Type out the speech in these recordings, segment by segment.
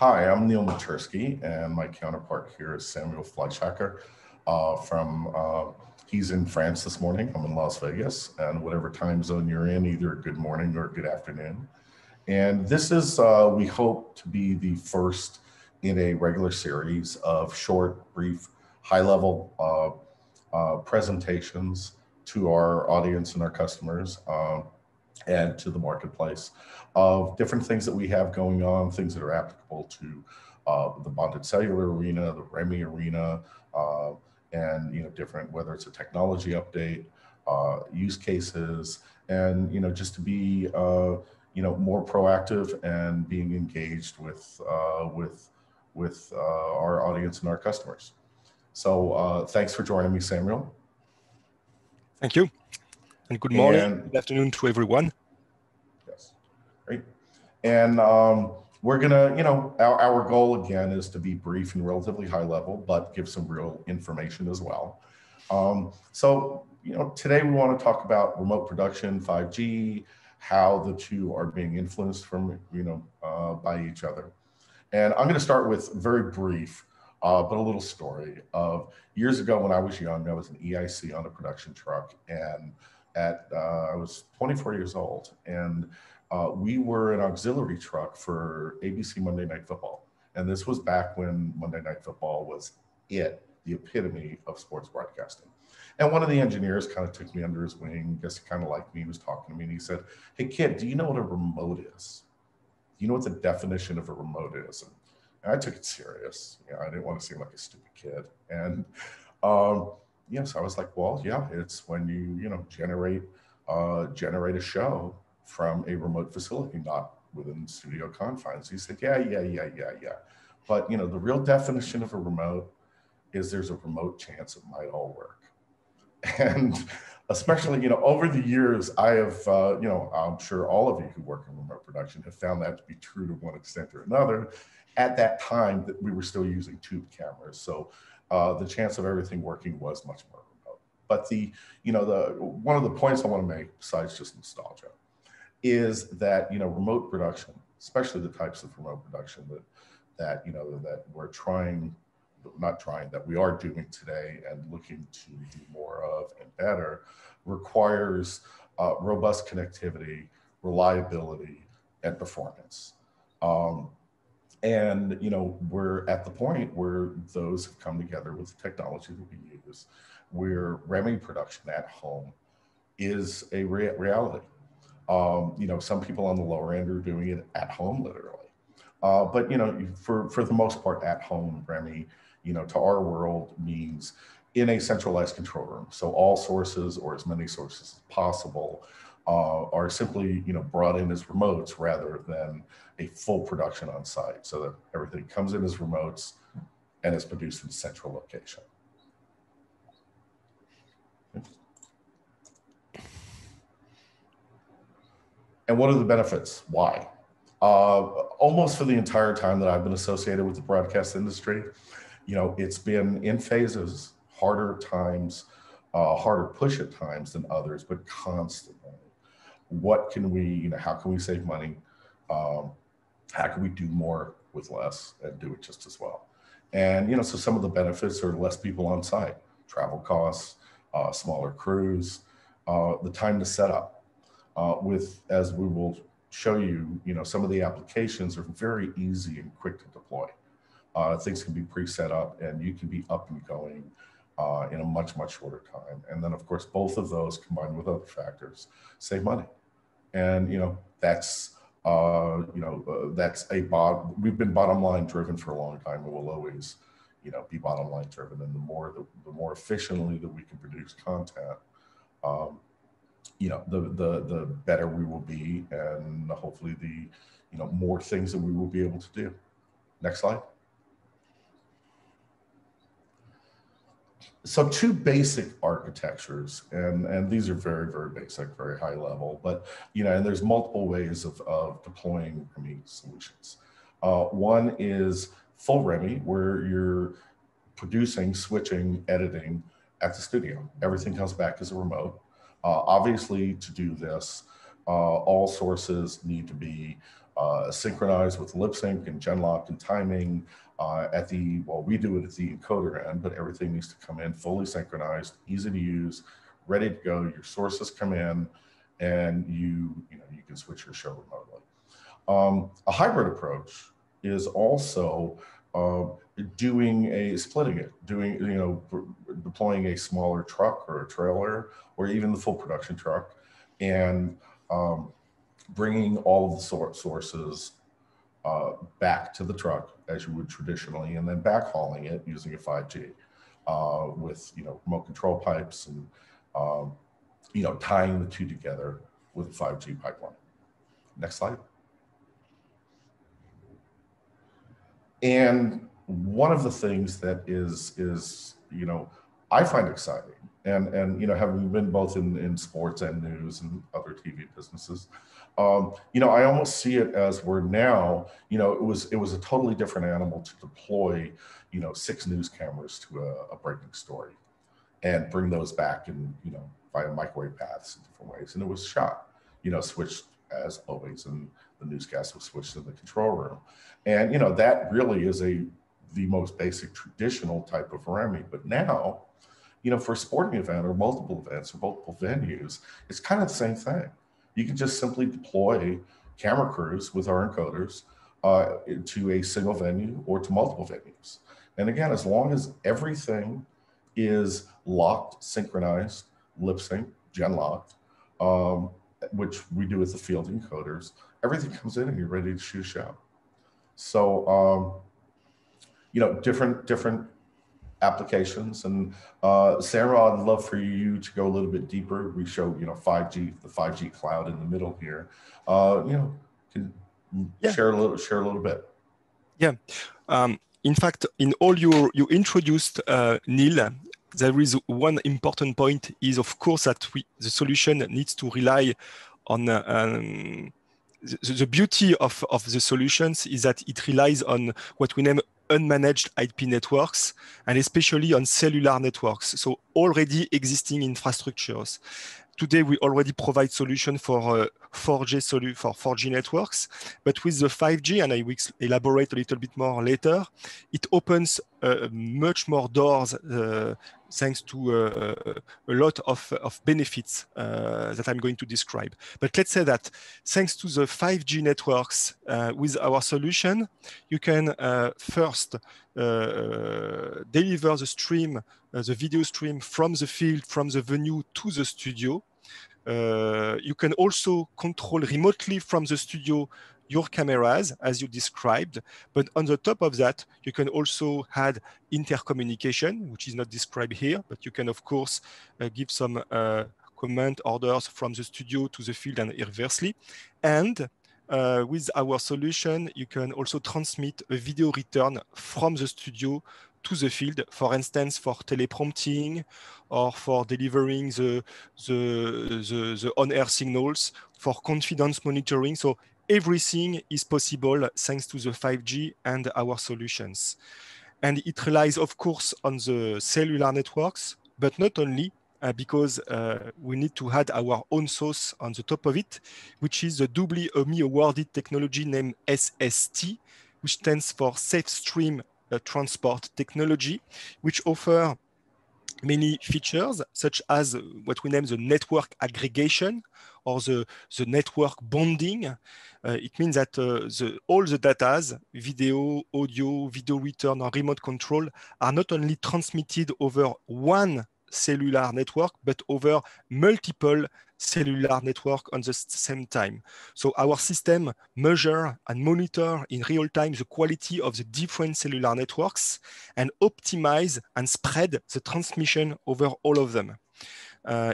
Hi, I'm Neil Matursky, and my counterpart here is Samuel Fleischhacker he's in France this morning. I'm in Las Vegas, and whatever time zone you're in, either good morning or good afternoon. And this is, we hope to be the first in a regular series of short, brief, high-level presentations to our audience and our customers and to the marketplace of different things that we have going on, things that are applicable to the bonded cellular arena, the REMI arena, and different, whether it's a technology update, use cases, and just to be more proactive and being engaged with our audience and our customers. So thanks for joining me, Samuel. Thank you. And good morning, good afternoon to everyone. Yes, great. And we're gonna, our goal again is to be brief and relatively high level, but give some real information as well. So, today we want to talk about remote production, 5G, how the two are being influenced from, by each other. And I'm going to start with very brief, but a little story of years ago when I was young. I was an EIC on a production truck, and I was 24 years old, and we were an auxiliary truck for ABC Monday Night Football. And this was back when Monday Night Football was the epitome of sports broadcasting. And one of the engineers kind of took me under his wing, I guess he kind of liked me, he was talking to me, and he said, "Hey kid, do you know what a remote is? Do you know what the definition of a remote is?" And I took it serious. I didn't want to seem like a stupid kid. And yes, I was like, well, yeah, it's when you generate a show from a remote facility, not within studio confines. He said, yeah. But the real definition of a remote is there's a remote chance it might all work. And especially, over the years, I have, I'm sure all of you who work in remote production have found that to be true to one extent or another. At that time, that we were still using tube cameras, so the chance of everything working was much more remote. But one of the points I want to make, besides just nostalgia, is that remote production, especially the types of remote production that we are doing today and looking to do more of and better, requires robust connectivity, reliability, and performance. And we're at the point where those have come together with the technology that we use, where REMI production at home is a reality. Some people on the lower end are doing it at home, literally. But for the most part, at home REMI, to our world means in a centralized control room. So all sources, or as many sources as possible, are simply brought in as remotes rather than a full production on site, so that everything comes in as remotes and is produced in a central location. And what are the benefits? Why? Almost for the entire time that I've been associated with the broadcast industry, it's been in phases, harder times, harder push at times than others, but constantly. What can we, how can we save money? How can we do more with less and do it just as well? And, so some of the benefits are less people on site, travel costs, smaller crews, the time to set up. As we will show you, some of the applications are very easy and quick to deploy. Things can be pre-set up and you can be up and going in a much, much shorter time. And then of course, both of those combined with other factors save money. And, that's we've been bottom line driven for a long time, and we'll always, be bottom line driven. And the more efficiently that we can produce content, the better we will be, and hopefully the, more things that we will be able to do. Next slide. So two basic architectures, and these are very, very basic, very high level, but, and there's multiple ways of deploying REMI solutions. One is full REMI, where you're producing, switching, editing at the studio. Everything comes back as a remote. Obviously, to do this, all sources need to be synchronized with lip sync and gen lock and timing. Well, we do it at the encoder end, but everything needs to come in fully synchronized, easy to use, ready to go. Your sources come in, and you can switch your show remotely. A hybrid approach is also deploying a smaller truck or a trailer or even the full production truck, and bringing all of the sources back to the truck as you would traditionally, and then backhauling it using a 5G with remote control pipes and tying the two together with a 5G pipeline. Next slide. And one of the things that is I find exciting, and having been both in sports and news and other TV businesses, I almost see it as we're now, it was a totally different animal to deploy, 6 news cameras to a breaking story and bring those back in, via microwave paths in different ways. And it was shot, switched as always, and the newscast was switched in the control room. And, that really is the most basic traditional type of REMI. But now, for a sporting event or multiple events or multiple venues, it's kind of the same thing. You can just simply deploy camera crews with our encoders to a single venue or to multiple venues. And again, as long as everything is locked, synchronized, lip sync, gen locked, which we do with the field encoders, everything comes in and you're ready to shoot a show. So, different applications. And Sarah, I'd love for you to go a little bit deeper. We show, 5G, the 5G cloud in the middle here. Can share a little bit. Yeah. In fact, in all you introduced, Neil, there is one important point is, of course, that the solution needs to rely on the beauty of the solutions is that it relies on what we name unmanaged IP networks, and especially on cellular networks, so already existing infrastructures. Today, we already provide solution for 4G networks, but with the 5G, and I will elaborate a little bit more later, it opens much more doors thanks to a lot of benefits that I'm going to describe. But let's say that thanks to the 5G networks, with our solution, you can first deliver the stream, the video stream from the field, from the venue to the studio. You can also control remotely from the studio your cameras, as you described. But on the top of that, you can also add intercommunication, which is not described here, but you can, of course, give some command orders from the studio to the field and reversely. And with our solution, you can also transmit a video return from the studio to the field, for instance, for teleprompting or for delivering the on-air signals, for confidence monitoring. So everything is possible thanks to the 5G and our solutions. And it relies, of course, on the cellular networks, but not only, because we need to add our own source on the top of it, which is the doubly Emmy-awarded technology named SST, which stands for Safe Stream Transport Technology, which offer many features, such as what we name the network aggregation or the network bonding. It means that all the data, video, audio, video return, or remote control are not only transmitted over one cellular network, but over multiple cellular network on the same time. So our system measure and monitor in real time the quality of the different cellular networks and optimize and spread the transmission over all of them.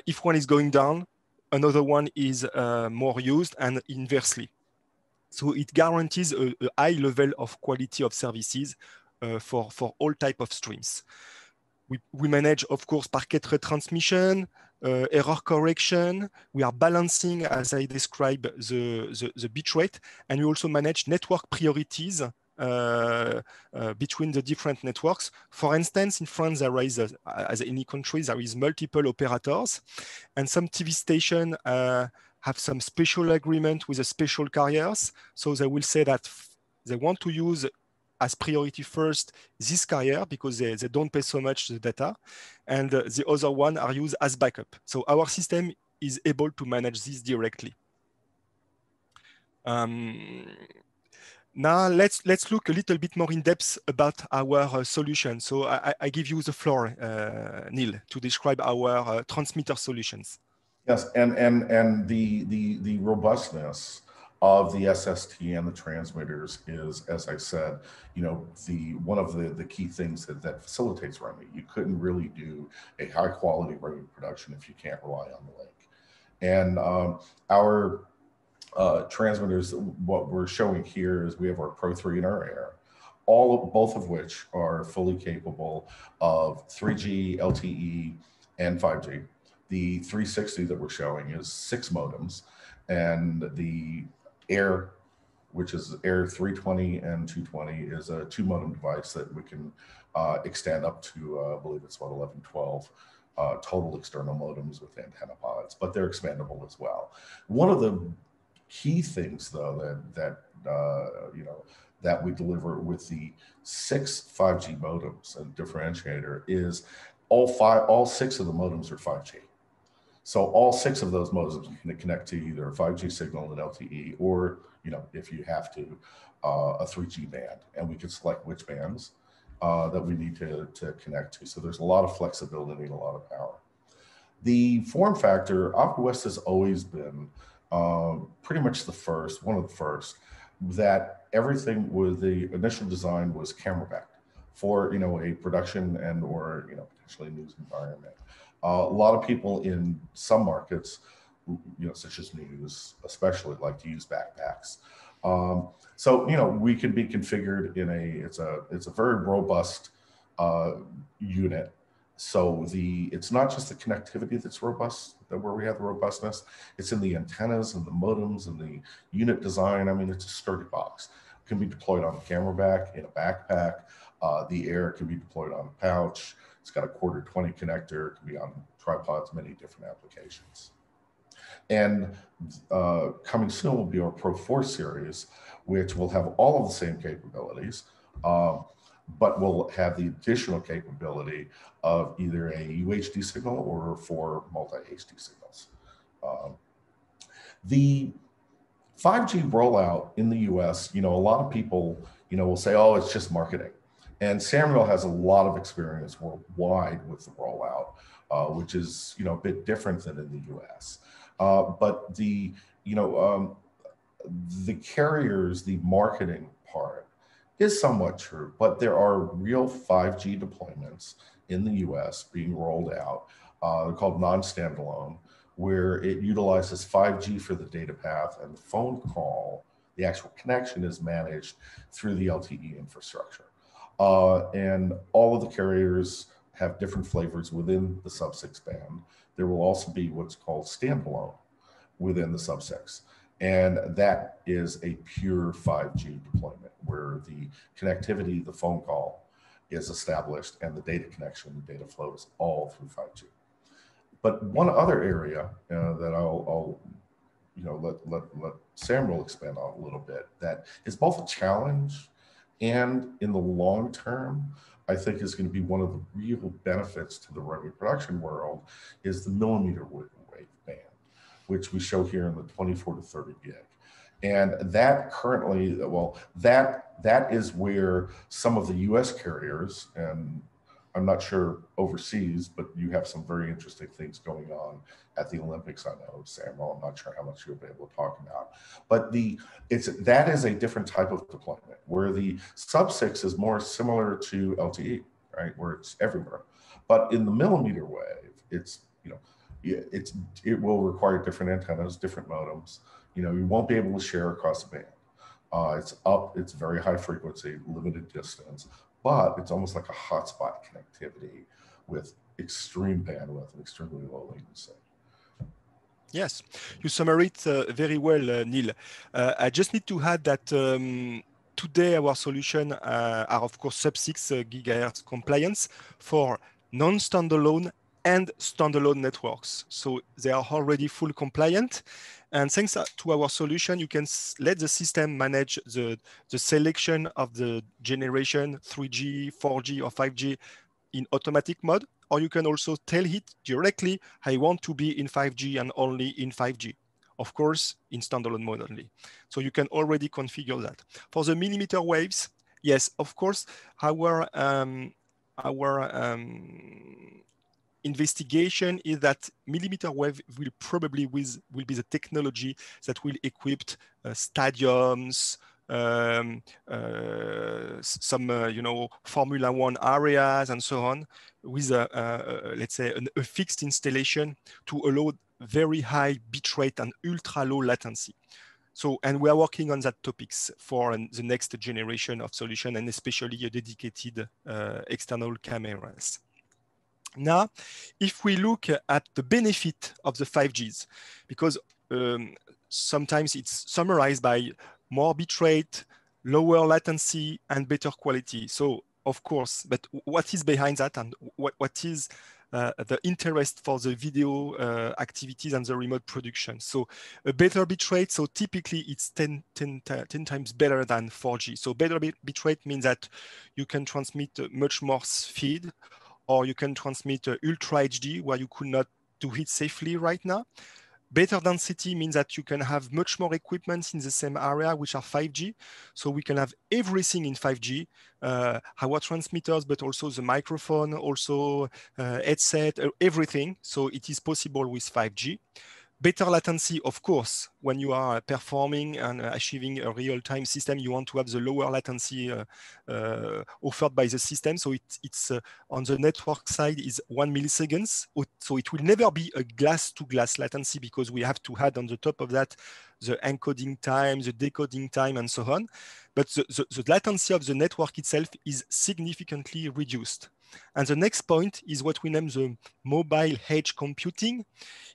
If one is going down, another one is more used, and inversely. So it guarantees a high level of quality of services for all type of streams. We manage, of course, packet retransmission, error correction. We are balancing, as I described, the bitrate, and we also manage network priorities between the different networks. For instance, in France, there is, as any country, there is multiple operators, and some TV stations have some special agreement with the special carriers. So they will say that they want to use as priority first this carrier because they don't pay so much the data, and the other one are used as backup. So our system is able to manage this directly. Now let's look a little bit more in depth about our solution. So I give you the floor, Neil, to describe our transmitter solutions. Yes, and the robustness of the SST and the transmitters is, as I said, you know, one of the key things that facilitates roaming. You couldn't really do a high quality roaming production if you can't rely on the link. And our transmitters, what we're showing here is we have our Pro 3 and our Air, both of which are fully capable of 3G, LTE, and 5G. The 360 that we're showing is 6 modems, and the Air, which is Air 320 and 220, is a 2 modem device that we can extend up to, I believe it's about 11, 12 total external modems with antenna pods, but they're expandable as well. One of the key things, though, that we deliver with the 6 5G modems and differentiator is all 6 of the modems are 5G. So all 6 of those modems can connect to either a 5G signal and LTE, or, you know, if you have to, a 3G band, and we can select which bands that we need to connect to. So there's a lot of flexibility and a lot of power. The form factor, AVIWEST has always been pretty much one of the first, that everything with the initial design was camera backed for, you know, a production and or, you know, potentially news environment. A lot of people in some markets, you know, such as news, especially, like to use backpacks. So, you know, we can be configured in it's a very robust unit. So it's not just the connectivity that's robust, where we have the robustness, it's in the antennas and the modems and the unit design. I mean, it's a sturdy box. It can be deployed on a camera back, in a backpack. The Air can be deployed on a pouch. It's got a 1/4-20 connector. It can be on tripods, many different applications. And coming soon will be our Pro 4 series, which will have all of the same capabilities, but will have the additional capability of either a UHD signal or 4 multi-HD signals. The 5G rollout in the US, you know, a lot of people, you know, will say, oh, it's just marketing. And Samuel has a lot of experience worldwide with the rollout, which is, you know, a bit different than in the US. But the carriers, the marketing part is somewhat true, but there are real 5G deployments in the US being rolled out. They're called non-standalone, where it utilizes 5G for the data path, and the phone call, the actual connection, is managed through the LTE infrastructure. And all of the carriers have different flavors within the sub-6 band. There will also be what's called standalone within the sub-6. And that is a pure 5G deployment, where the connectivity, the phone call, is established, and the data connection, the data flow is all through 5G. But one other area that I'll you know, let Samuel expand on a little bit, that is both a challenge and in the long term, I think is going to be one of the real benefits to the roaming production world, is the millimeter wave band, which we show here in the 24 to 30 gig. And that currently, well, that is where some of the US carriers, and I'm not sure overseas, but you have some very interesting things going on at the Olympics, I know, Samuel. I'm not sure how much you'll be able to talk about. But that is a different type of deployment, where the sub-6 is more similar to LTE, right, where it's everywhere. But in the millimeter wave, it's, you know, it will require different antennas, different modems. You know, you won't be able to share across the band. It's very high frequency, limited distance, but it's almost like a hotspot connectivity with extreme bandwidth and extremely low latency. Yes, you summarized it very well, Neil. I just need to add that today our solution are of course sub-6 GHz compliance for non-standalone and standalone networks. So they are already full compliant. And thanks to our solution, you can let the system manage the selection of the generation 3G, 4G, or 5G in automatic mode, or you can also tell it directly, I want to be in 5G and only in 5G. Of course, in standalone mode only. So you can already configure that. For the millimeter waves, yes, of course, our investigation is that millimeter wave will probably will be the technology that will equip stadiums, some Formula One areas and so on with let's say a fixed installation to allow very high bitrate and ultra low latency. So, and we are working on that topics for the next generation of solution, and especially a dedicated external cameras. Now, if we look at the benefit of the 5Gs, because sometimes it's summarized by more bitrate, lower latency, and better quality. So, of course, but what is behind that, and what is the interest for the video activities and the remote production? So a better bitrate, so typically it's 10 times better than 4G. So better bitrate means that you can transmit much more speed, or you can transmit Ultra HD where you could not do it safely right now. Better density means that you can have much more equipment in the same area, which are 5G. So we can have everything in 5G, our transmitters, but also the microphone, also headset, everything. So it is possible with 5G. Better latency, of course, when you are performing and achieving a real-time system, you want to have the lower latency offered by the system. So it's on the network side is 1 milliseconds. So it will never be a glass-to-glass latency, because we have to add on the top of that the encoding time, the decoding time, and so on. But the latency of the network itself is significantly reduced. And the next point is what we name the mobile edge computing.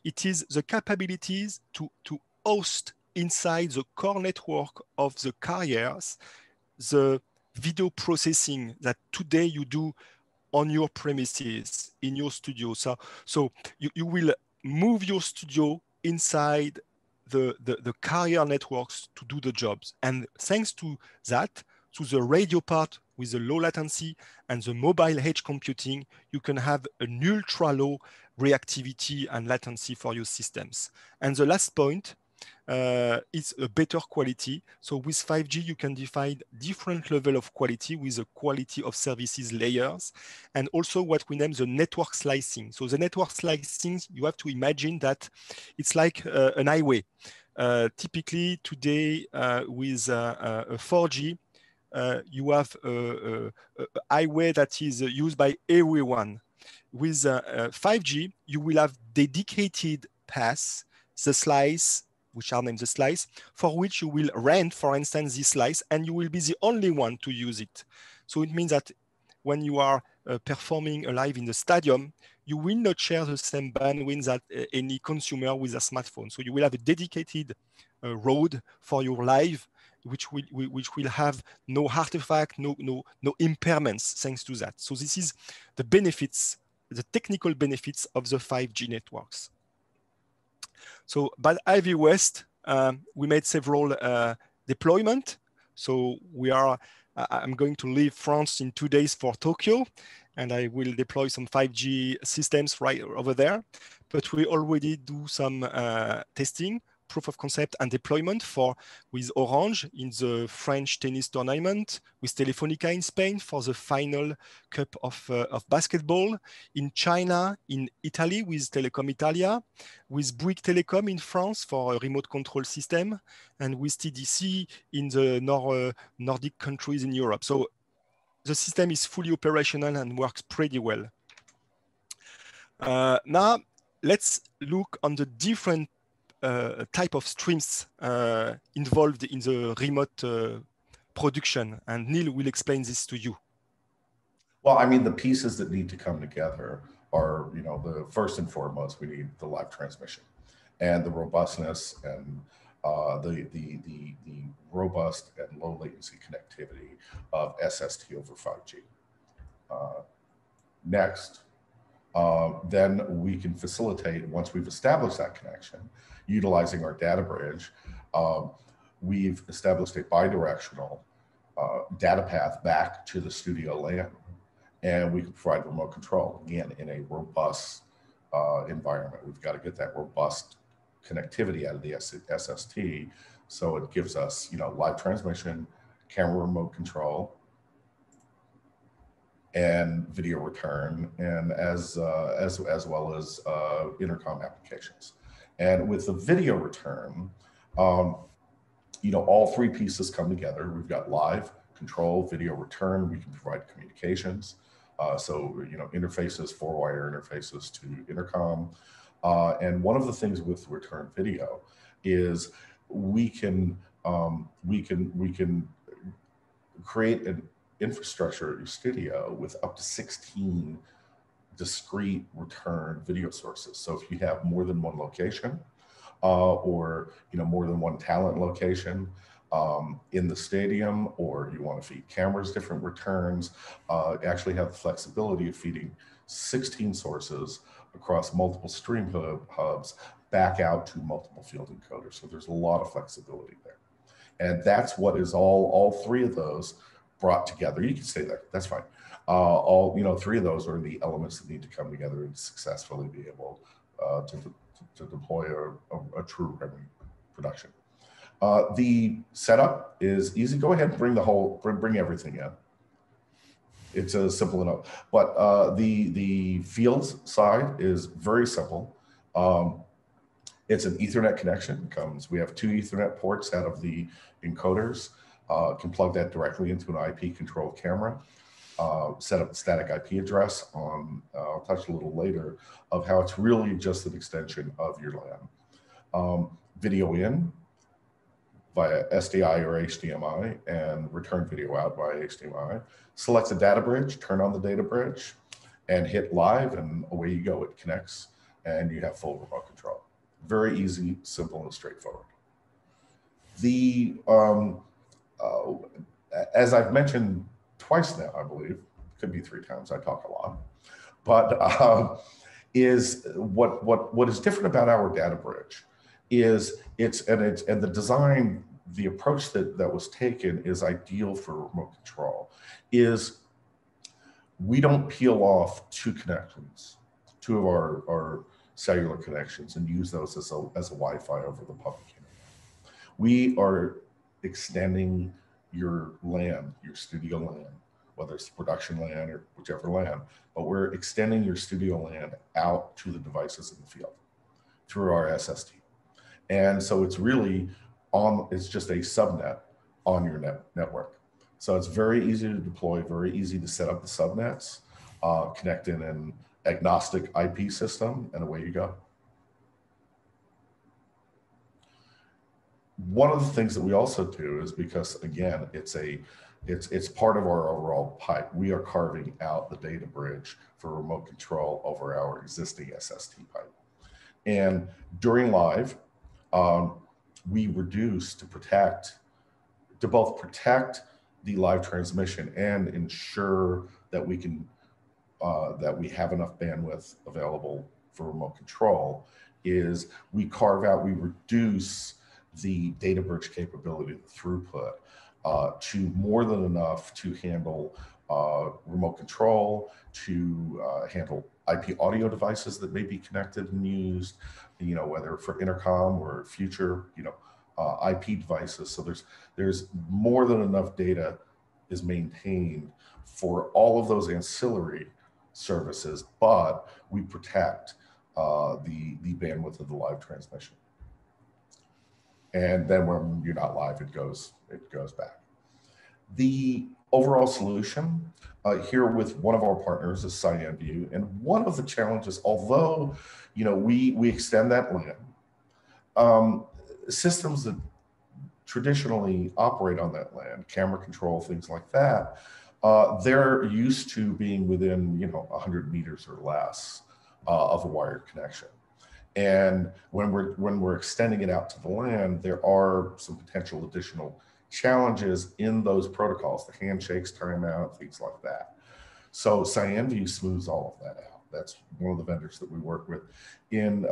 It is the capabilities to host inside the core network of the carriers the video processing that today you do on your premises, in your studio. So you will move your studio inside the carrier networks to do the jobs. And thanks to that, to the radio part with the low latency and the mobile edge computing, you can have an ultra low reactivity and latency for your systems. And the last point is a better quality. So with 5G, you can define different level of quality with the quality of services layers, and also what we name the network slicing. So the network slicing, you have to imagine that it's like an highway. Typically today with a 4G, you have a highway that is used by everyone. With 5G, you will have dedicated paths, the slice, which are named the slice, for which you will rent, for instance, this slice, and you will be the only one to use it. So it means that when you are performing a live in the stadium, you will not share the same bandwidth that any consumer with a smartphone. So you will have a dedicated road for your live, which will have no artifact, no impairments thanks to that. So this is the benefits, the technical benefits of the 5G networks. So by AVIWEST, we made several deployment. So I'm going to leave France in 2 days for Tokyo, and I will deploy some 5G systems right over there. But we already do some testing, proof of concept and deployment with Orange in the French tennis tournament, with Telefonica in Spain for the final cup of basketball, in China, in Italy with Telecom Italia, with Bouygues Telecom in France for a remote control system, and with TDC in the Nordic countries in Europe. So the system is fully operational and works pretty well. Now, let's look on the different type of streams involved in the remote production. And Neil will explain this to you. Well, I mean, the pieces that need to come together are, the first and foremost, we need the live transmission and the robustness and the robust and low latency connectivity of SST over 5G. Next, then we can facilitate, once we've established that connection, utilizing our data bridge, we've established a bidirectional data path back to the studio LAN, and we can provide remote control, again, in a robust environment. We've got to get that robust connectivity out of the SST, so it gives us, live transmission, camera remote control, and video return, and as well as intercom applications. And with the video return, all three pieces come together. We've got live control, video return. We can provide communications. So, interfaces, 4-wire interfaces to intercom. And one of the things with return video is we can create an infrastructure at your studio with up to 16 discrete return video sources. So if you have more than one location, or more than one talent location in the stadium, or you want to feed cameras different returns, actually have the flexibility of feeding 16 sources across multiple stream hubs back out to multiple field encoders. So there's a lot of flexibility there. And that's what is all three of those brought together. You can stay there, that's fine. All three of those are the elements that need to come together and successfully be able to deploy a true production. The setup is easy. Go ahead and bring everything in. It's simple enough. But the fields side is very simple. It's an Ethernet connection. We have 2 Ethernet ports out of the encoders. Can plug that directly into an IP controlled camera. Set up a static IP address on, I'll touch a little later, of how it's really just an extension of your LAN. Video in via SDI or HDMI, and return video out via HDMI. Select the data bridge, turn on the data bridge, and hit live, and away you go. It connects, and you have full remote control. Very easy, simple, and straightforward. As I've mentioned twice now, I believe, could be 3 times, I talk a lot, but is what is different about our data bridge is and the design, the approach that was taken is ideal for remote control, is we don't peel off 2 connections, 2 of our cellular connections, and use those as a Wi-Fi over the public internet. We are extending your LAN, your studio LAN, whether it's production LAN or whichever LAN, but we're extending your studio LAN out to the devices in the field through our SST. And so it's really it's just a subnet on your network. So it's very easy to deploy, very easy to set up the subnets, connect in an agnostic IP system, and away you go. One of the things that we also do is, because again, it's part of our overall pipe, we are carving out the data bridge for remote control over our existing SST pipe. And during live, we reduce to both protect the live transmission and ensure that we can that we have enough bandwidth available for remote control, is we reduce the data bridge capability, the throughput, to more than enough to handle remote control, to handle IP audio devices that may be connected and used, whether for intercom or future, IP devices. So there's more than enough data is maintained for all of those ancillary services, but we protect the bandwidth of the live transmission. And then when you're not live, it goes back. The overall solution here with one of our partners is CyanView, and one of the challenges, although we extend that LAN, systems that traditionally operate on that LAN, camera control, things like that, they're used to being within 100 meters or less of a wired connection. And when we're extending it out to the LAN, there are some potential additional challenges in those protocols, the handshakes, timeout, things like that. So CyanView smooths all of that out. that's one of the vendors that we work with. In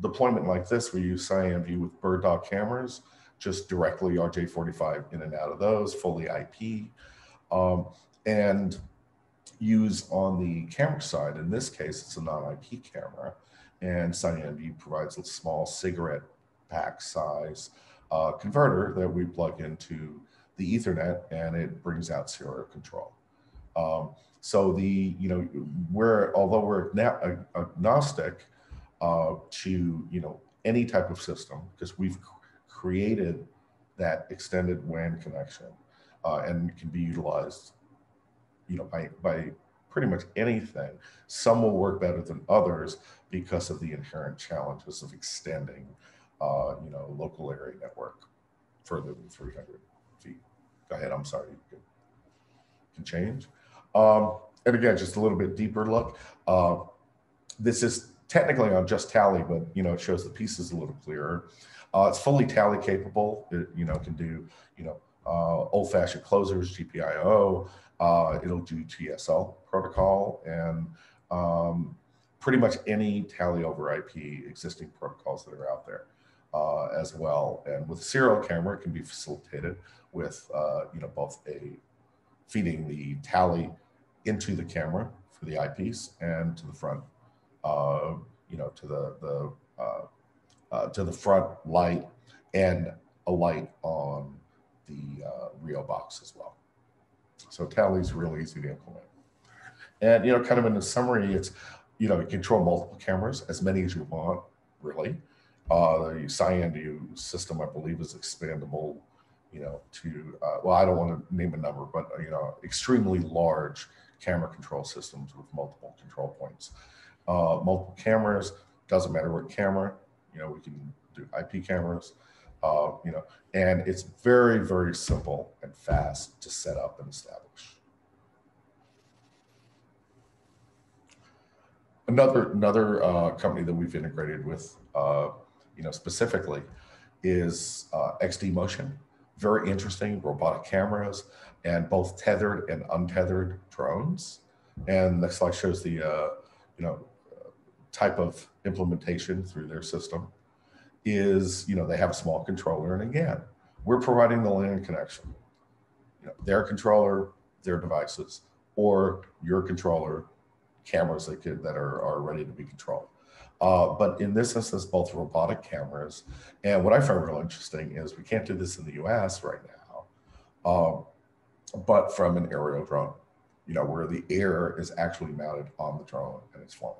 deployment like this, we use CyanView with bird dog cameras, just directly RJ45 in and out of those, fully IP, and use on the camera side. In this case, it's a non-IP camera, and CyanView provides a small cigarette pack size converter that we plug into the Ethernet, and it brings out serial control. So the, although we're agnostic to, any type of system, because we've created that extended WAN connection and can be utilized, by pretty much anything. Some will work better than others because of the inherent challenges of extending, local area network further than 300 feet. Go ahead, I'm sorry, you can change. And again, just a little bit deeper look. This is technically on just tally, but it shows the pieces a little clearer. It's fully tally capable. It can do old-fashioned closers, GPIO. It'll do TSL protocol and pretty much any tally over IP existing protocols that are out there as well. And with serial camera, it can be facilitated with both feeding the tally into the camera for the eyepiece and to the front, to the front light and a light on the Rio box as well. So tally is really easy to implement. And kind of in a summary, it's you control multiple cameras, as many as you want, really. The CyanView system, I believe, is expandable, to well, I don't want to name a number, but extremely large camera control systems with multiple control points. Multiple cameras, doesn't matter what camera, we can do IP cameras, and it's very, very simple and fast to set up and establish. Another company that we've integrated with, specifically is XD Motion. Very interesting robotic cameras and both tethered and untethered drones. And next slide shows the type of implementation through their system is, they have a small controller. And again, we're providing the LAN connection, their controller, their devices, or your controller, cameras that are ready to be controlled. But in this instance, both robotic cameras. And what I find real interesting is we can't do this in the US right now, but from an aerial drone, where the air is actually mounted on the drone and it's flying.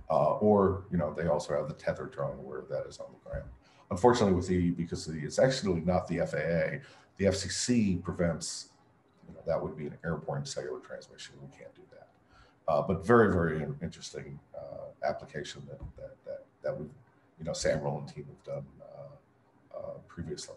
Or, they also have the tethered drone where that is on the ground. Unfortunately, because it's actually not the FAA, the FCC prevents, that would be an airborne cellular transmission. We can't do that. But very, very interesting application that we, Samuel and team have done previously.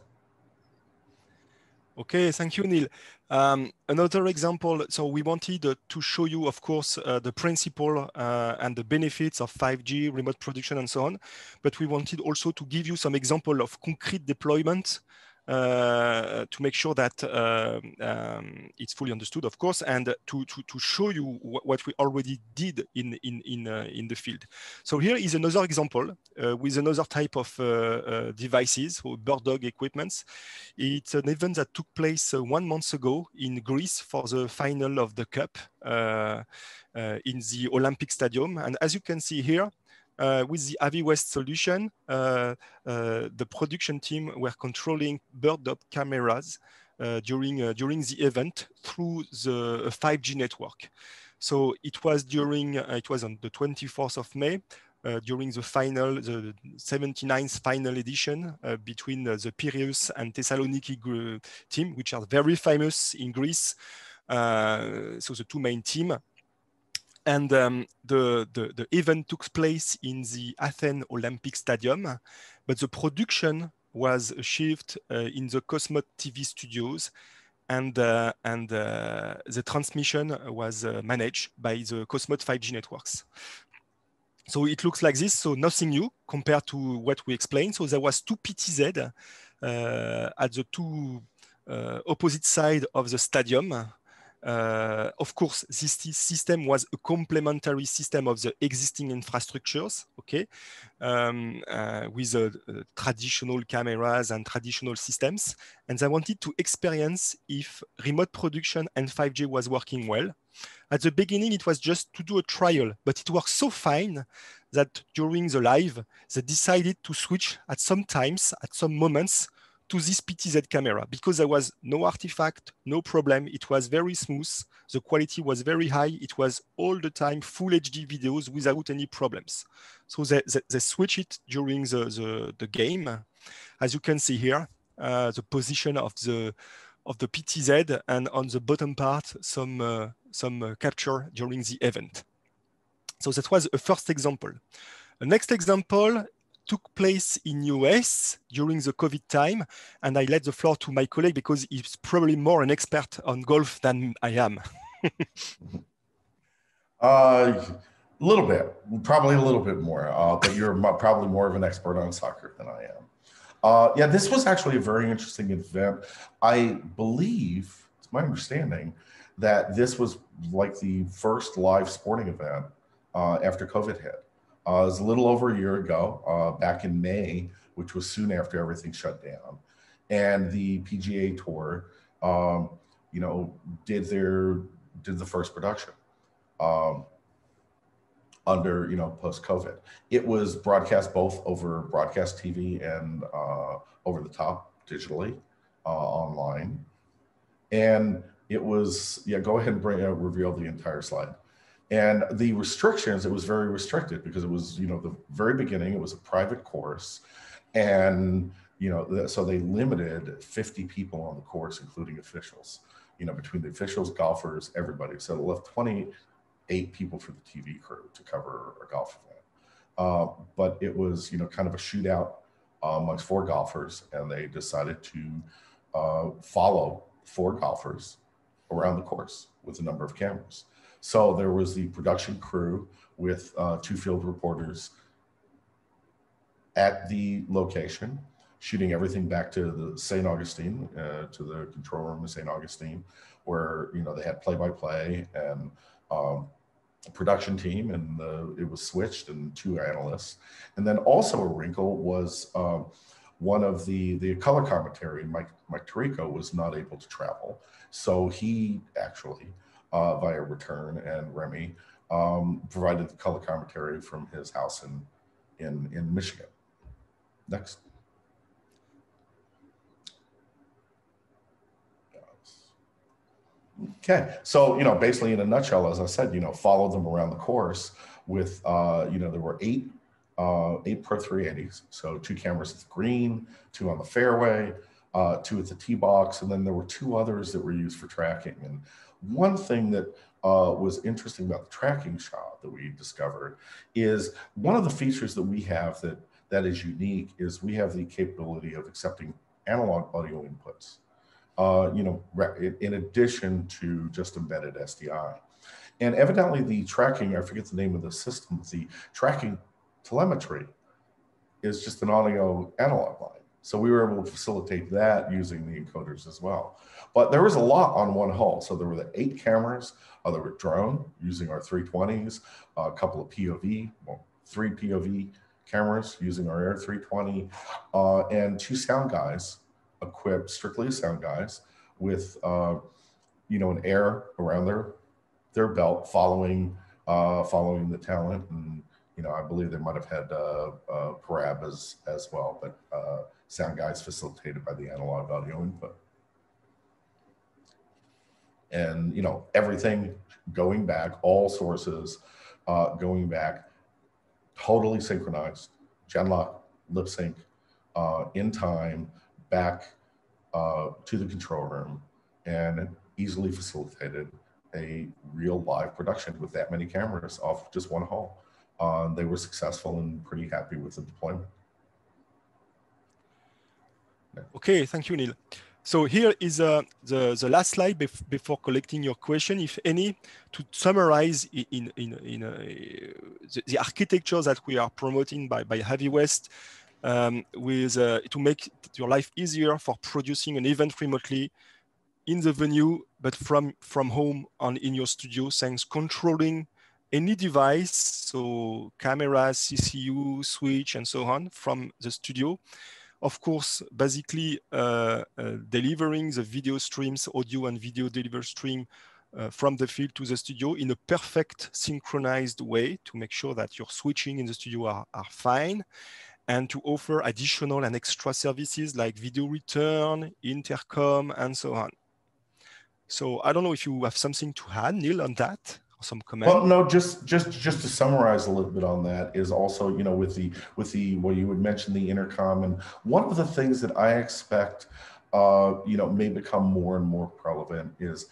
Okay, thank you, Neil. Another example, so we wanted to show you, of course, the principle and the benefits of 5G, remote production, and so on. But we wanted also to give you some example of concrete deployment to make sure that it's fully understood, of course, and to show you what we already did in the field. So here is another example with another type of devices, so bird dog equipments. It's an event that took place 1 month ago in Greece for the final of the Cup in the Olympic Stadium. And as you can see here, with the AVIWEST solution, the production team were controlling bird dog cameras during the event through the 5G network. So it was on the 24th of May, during the 79th final edition between the Piraeus and Thessaloniki team, which are very famous in Greece. So the two main teams. And the event took place in the Athens Olympic Stadium, but the production was achieved in the COSMOTE TV studios, and the transmission was managed by the COSMOTE 5G networks. So it looks like this, so nothing new compared to what we explained. So there was two PTZ at the two opposite sides of the stadium. Of course, this system was a complementary system of the existing infrastructures, okay, with traditional cameras and traditional systems. And they wanted to experience if remote production and 5G was working well. At the beginning, it was just to do a trial, but it worked so fine that during the live, they decided to switch at some times, at some moments, to this PTZ camera because there was no artifact, no problem. It was very smooth. The quality was very high. It was all the time full HD videos without any problems. So they switch it during the game. As you can see here, the position of the PTZ, and on the bottom part, some capture during the event. So that was a first example. The next example took place in US during the COVID time, and I let the floor to my colleague because he's probably more an expert on golf than I am. A little bit, probably a little bit more, but you're probably more of an expert on soccer than I am. Yeah, this was actually a very interesting event. I believe, it's my understanding, that this was like the first live sporting event after COVID hit. It was a little over a year ago, back in May, which was soon after everything shut down. And the PGA Tour, you know, did the first production under, you know, post-COVID. It was broadcast both over broadcast TV and over the top digitally online. And it was, yeah, go ahead and reveal the entire slide. And the restrictions, it was very restricted because it was, you know, the very beginning, it was a private course. And, you know, so they limited 50 people on the course, including officials, you know, between the officials, golfers, everybody. So it left 28 people for the TV crew to cover a golf event. But it was, you know, kind of a shootout amongst 4 golfers, and they decided to follow 4 golfers around the course with a number of cameras. So there was the production crew with 2 field reporters at the location, shooting everything back to the St. Augustine, to the control room of St. Augustine, where, you know, they had play-by-play and a production team, and it was switched, and 2 analysts. And then also a wrinkle was one of the color commentary, Mike Tirico, was not able to travel. So he actually, via Return and Remy, provided the color commentary from his house in Michigan. Next. Okay, so, you know, basically in a nutshell, as I said, you know, followed them around the course with, you know, there were 8 Pro 380s. So 2 cameras at the green, 2 on the fairway, 2 at the tee box, and then there were 2 others that were used for tracking. And one thing that was interesting about the tracking shot that we discovered is one of the features that we have that is unique is we have the capability of accepting analog audio inputs, you know, in addition to just embedded SDI. And evidently the tracking, I forget the name of the system, the tracking telemetry is just an audio analog line. So we were able to facilitate that using the encoders as well. But there was a lot on one hole. So there were the 8 cameras, there were drone using our 320s, a couple of POV, well, 3 POV cameras using our Air 320, and 2 sound guys equipped, strictly as sound guys, with you know, an Air around their belt, following the talent. And you know, I believe they might have had Parab as well, but sound guys facilitated by the analog audio input. And, you know, everything going back, all sources going back, totally synchronized, Genlock, lip sync, in time, back to the control room, and easily facilitated a real live production with that many cameras off just one hole. They were successful and pretty happy with the deployment. Okay, thank you, Neil. So here is the last slide before collecting your question, if any, to summarize in the architecture that we are promoting by AVIWEST, with to make your life easier for producing an event remotely in the venue, but from home and in your studio, thanks controlling any device, so camera, CCU, switch, and so on from the studio. Of course, basically delivering the video streams, audio and video deliver stream from the field to the studio in a perfect synchronized way to make sure that your switching in the studio are fine, and to offer additional and extra services like video return, intercom, and so on. So I don't know if you have something to add, Neil, on that, or some comment. Well, no, just to summarize a little bit on that is also, you know, with the well, you would mention the intercom, and one of the things that I expect, you know, may become more and more prevalent is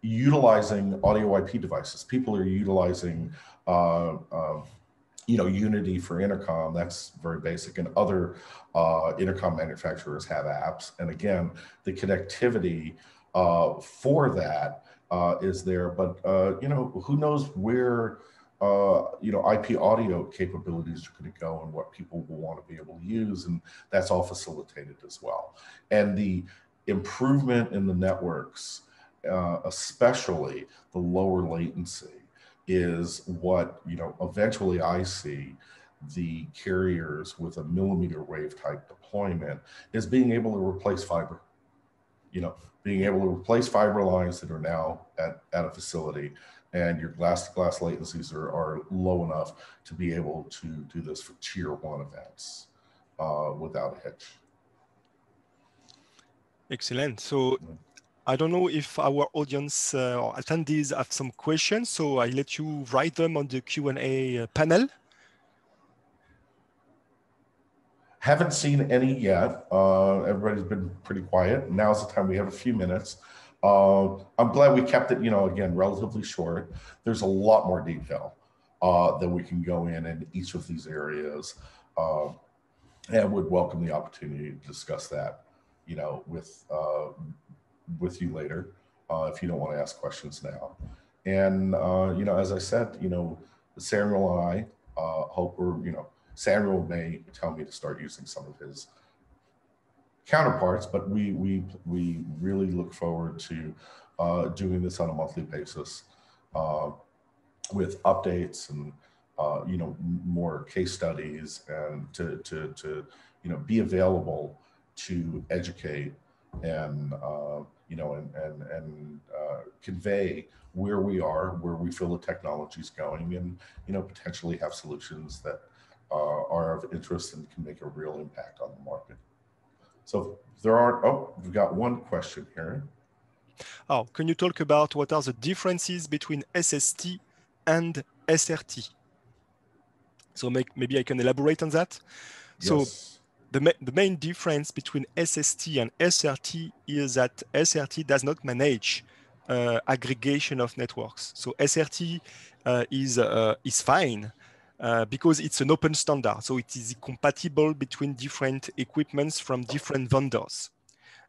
utilizing audio IP devices. People are utilizing you know, Unity for intercom. That's very basic, and other intercom manufacturers have apps. And again, the connectivity for that is there, but you know, who knows where you know, IP audio capabilities are going to go and what people will want to be able to use, and that's all facilitated as well. And the improvement in the networks, especially the lower latency, is what, you know, eventually I see the carriers with a millimeter wave type deployment is being able to replace fiber. You know, being able to replace fiber lines that are now at a facility, and your glass-to-glass latencies are low enough to be able to do this for tier 1 events without a hitch. Excellent. So I don't know if our audience or attendees have some questions, so I let you write them on the Q&A panel. Haven't seen any yet. Everybody's been pretty quiet. Now's the time. We have a few minutes. I'm glad we kept it, you know, again, relatively short. There's a lot more detail that we can go in each of these areas, and would welcome the opportunity to discuss that, you know, with you later, if you don't want to ask questions now. And, you know, as I said, you know, Samuel and I hope we're, you know, Samuel may tell me to start using some of his counterparts, but we really look forward to doing this on a monthly basis with updates and, you know, more case studies, and to you know, be available to educate and you know, and convey where we are, where we feel the technology is going, and, you know, potentially have solutions that are of interest and can make a real impact on the market. So there are, oh, we've got one question here. Oh, can you talk about what are the differences between SST and SRT? So maybe I can elaborate on that. Yes. So the main difference between SST and SRT is that SRT does not manage aggregation of networks. So SRT is fine because it's an open standard. So it is compatible between different equipments from different vendors.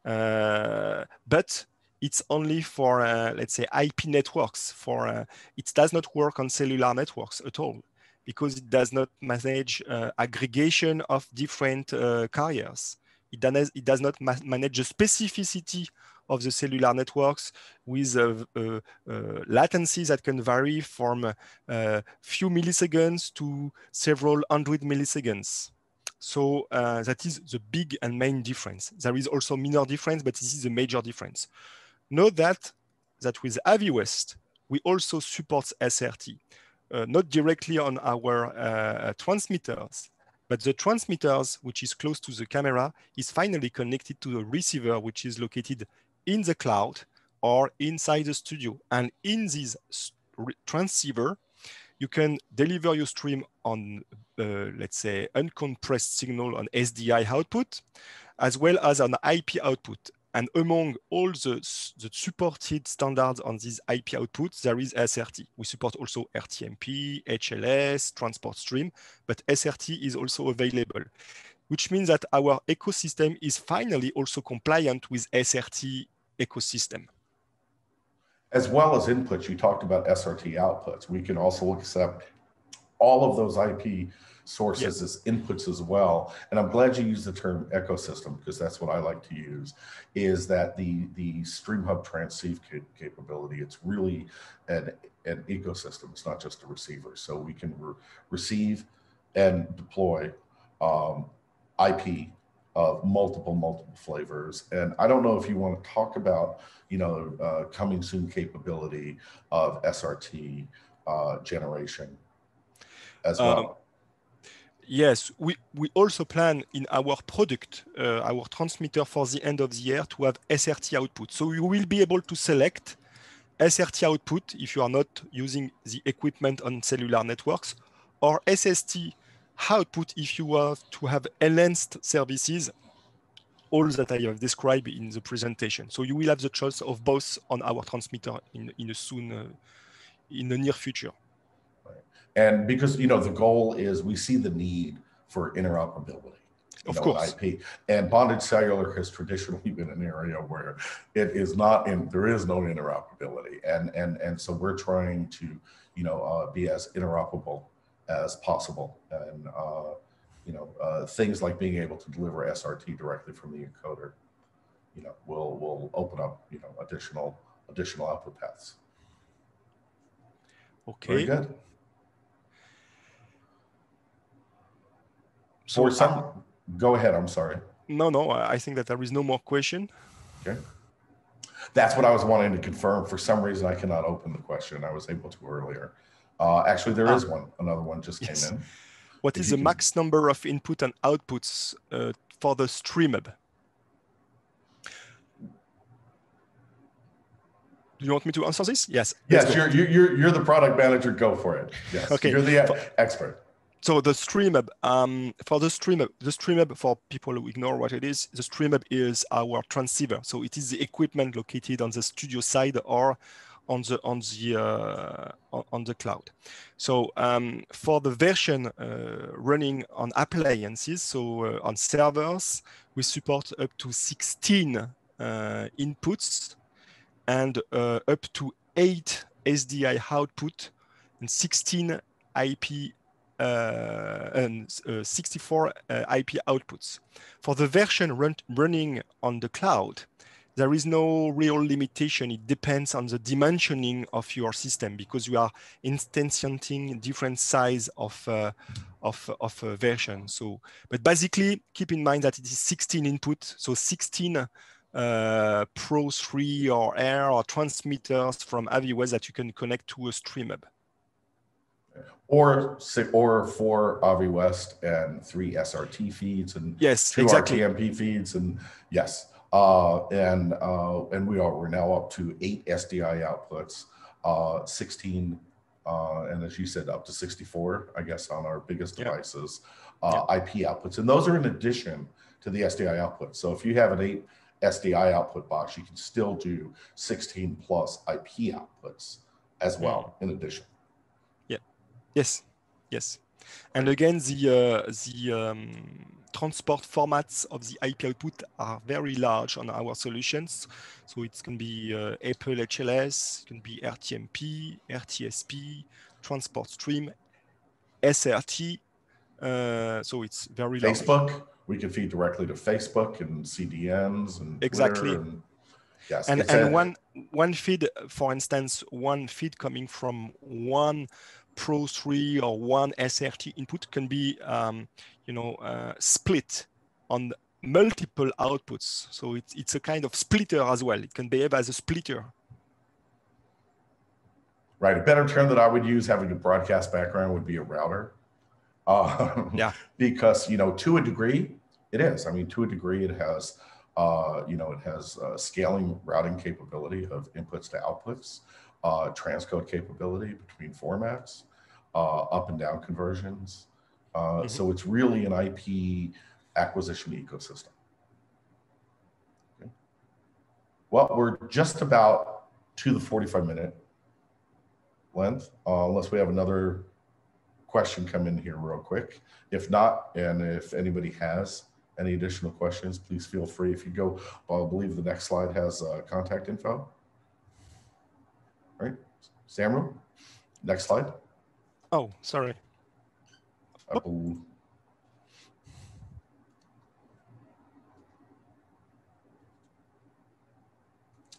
But it's only for, let's say, IP networks. It does not work on cellular networks at all, because it does not manage aggregation of different carriers. It does not manage the specificity of the cellular networks with latencies that can vary from few milliseconds to several hundred milliseconds. So that is the big and main difference. There is also minor difference, but this is a major difference. Note that with AVIWEST, we also support SRT. Not directly on our transmitters, but the transmitters, which is close to the camera, is finally connected to the receiver, which is located in the cloud or inside the studio. And in this transceiver, you can deliver your stream on, let's say, uncompressed signal on SDI output, as well as an IP output. And among all the supported standards on these IP outputs, there is SRT. We support also RTMP, HLS, transport stream, but SRT is also available, which means that our ecosystem is finally also compliant with SRT ecosystem. As well as inputs, you talked about SRT outputs. We can also accept all of those IP sources as inputs as well. And I'm glad you used the term ecosystem, because that's what I like to use, is that the StreamHub transceive capability, it's really an ecosystem. It's not just a receiver. So we can receive and deploy IP of multiple flavors. And I don't know if you want to talk about, coming soon capability of SRT generation as well. Yes, we also plan in our product, our transmitter for the end of the year, to have SRT output. So you will be able to select SRT output if you are not using the equipment on cellular networks, or SST output if you have to have enhanced services, all that I have described in the presentation. So you will have the choice of both on our transmitter in the near future. And because, the goal is we see the need for interoperability, of course, IP. And bonded cellular has traditionally been an area where it is not there is no interoperability. And so we're trying to, be as interoperable as possible. And, things like being able to deliver SRT directly from the encoder, will open up, additional output paths. Okay. Very good. So go ahead, I'm sorry. No, I think that there is no more question. Okay. That's what I was wanting to confirm. For some reason, I cannot open the question. I was able to earlier. Actually, there is one. Another one just came in. What is the max number of input and outputs for the StreamHub? Do you want me to answer this? Yes. Yes, you're the product manager. Go for it. Yes. Okay. You're the expert. So the StreamHub, for the StreamHub, for people who ignore what it is, the StreamHub is our transceiver. So it is the equipment located on the studio side or on the cloud. So for the version running on appliances, so on servers, we support up to 16 inputs and up to 8 SDI output and 16 IP and 64 IP outputs. For the version running on the cloud, there is no real limitation. It depends on the dimensioning of your system, because you are instantiating different size of version. So, but basically, keep in mind that it is 16 input, so 16 Pro 3 or Air or transmitters from AVIWEST that you can connect to a StreamHub. Or 4 AVIWEST and 3 SRT feeds and 2 RTMP feeds, and yes, we're now up to 8 SDI outputs, 16, and as you said, up to 64, I guess, on our biggest devices, IP outputs, and those are in addition to the SDI output. So if you have an 8 SDI output box, you can still do 16 plus IP outputs as well in addition. Yes. And again, the transport formats of the IP output are very large on our solutions. So it can be Apple HLS, it can be RTMP, RTSP, transport stream, SRT. So it's very large. Facebook, we can feed directly to Facebook and CDNs and exactly. Twitter and yes. And one feed, for instance, one feed coming from one Pro 3 or one SRT input can be, split on multiple outputs. So it's a kind of splitter as well. It can behave as a splitter. Right. A better term that I would use, having a broadcast background, would be a router. Because, to a degree, it is. I mean, to a degree, it has, scaling routing capability of inputs to outputs, transcode capability between formats, up and down conversions. So it's really an IP acquisition ecosystem. Okay. Well, we're just about to the 45-minute length, unless we have another question come in here real quick. If not, and if anybody has any additional questions, please feel free. If you go, I believe the next slide has contact info. Right, Samuel, next slide. Oh, sorry.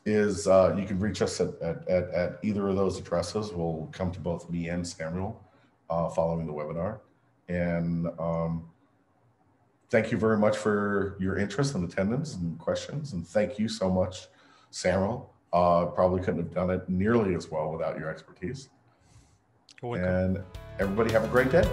You can reach us at either of those addresses. We'll come to both me and Samuel following the webinar. And thank you very much for your interest and attendance and questions. And thank you so much, Samuel. Probably couldn't have done it nearly as well without your expertise. You're welcome. And everybody have a great day.